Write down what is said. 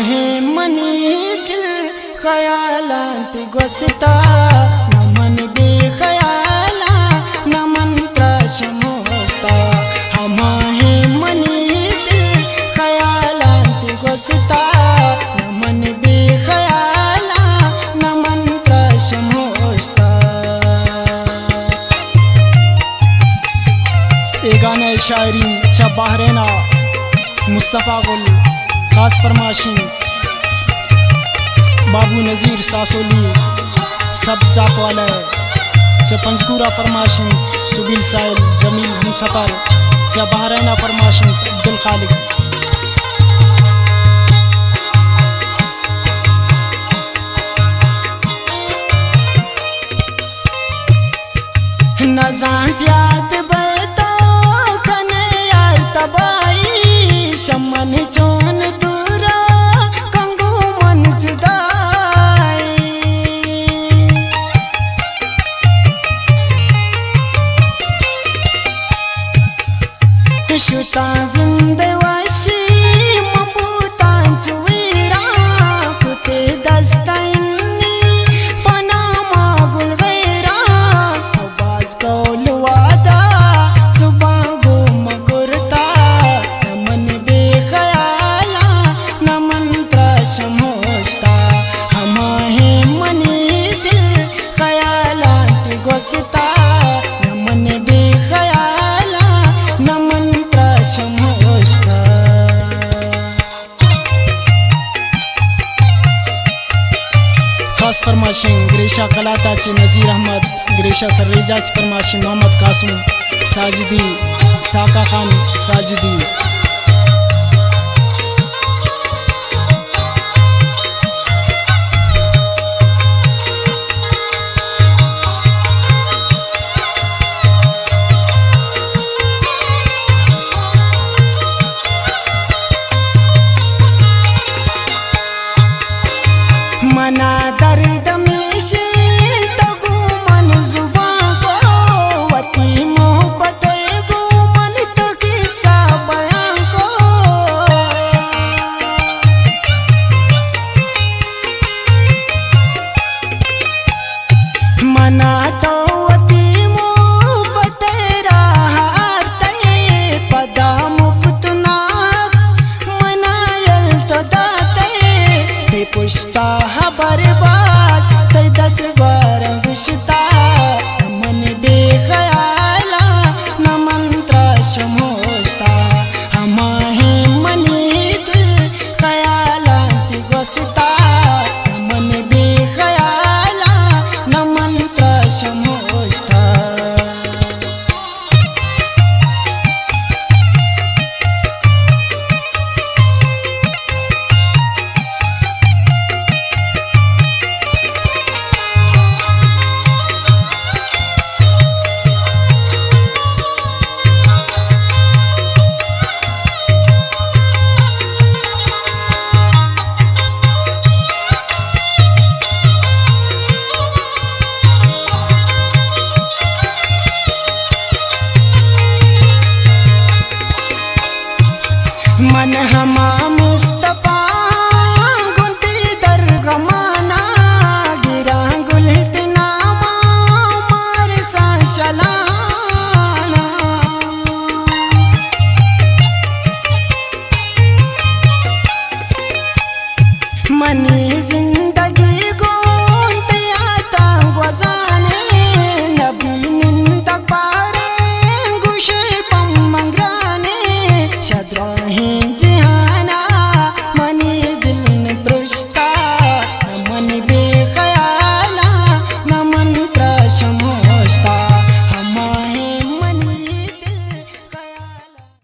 हे money दिल ख्यालात गोसता न मन बेख्याला न मंत्र समोस्ता हम हे मनी दिल ख्यालात गोसता न मन बेख्याला न मंत्र समोस्ता। ये गाना शायरी बहरेना मुस्तफ़ा गुल खास फरमाशी बाबू नज़ीर सासोली सब जाप वाला पंजकूरा फरमाशी सुबील साहिल जमील हम सफ़र बहरेना फरमाशी अब्दुल खालिक। न जान याद तबाई चमन चोन दूरा कंगू मन जुदाई शुता जिंदवाशी मबूता चुवीरा कुते दस्ताइनी पनामा गुलगैरा आवाज कौल वादा समोस्ता हम हे मनी दिल ख्यालात गोसता न मन बेख्याला न मंत्र समोस्ता। खास फरमाशी ग्रेशा कलाताची नज़ीर अहमद ग्रेशा सर्रेजाची फरमाशी मोहम्मद कासम साजिदी साका खान साजिदी। मना दर्द में से तगु मन जुबां को वती मोहब्बत गो मन तो किस्सा बयां को मना तो वती मोहब्बत राहते पदा मुक्तना मनायल तो दाते ते पुष्टा बर्बाद ते दस बार गुस्ता मन बेख्याला न मंत्र समोस्ता हम हे मनी दिल ख्यालात गोसता मन बेख्याला न मंत्र समोस्ता। मन हमा मुस्तफ़ा गुंती दर गमाना गिरा गुलतना मार सा चलाना मन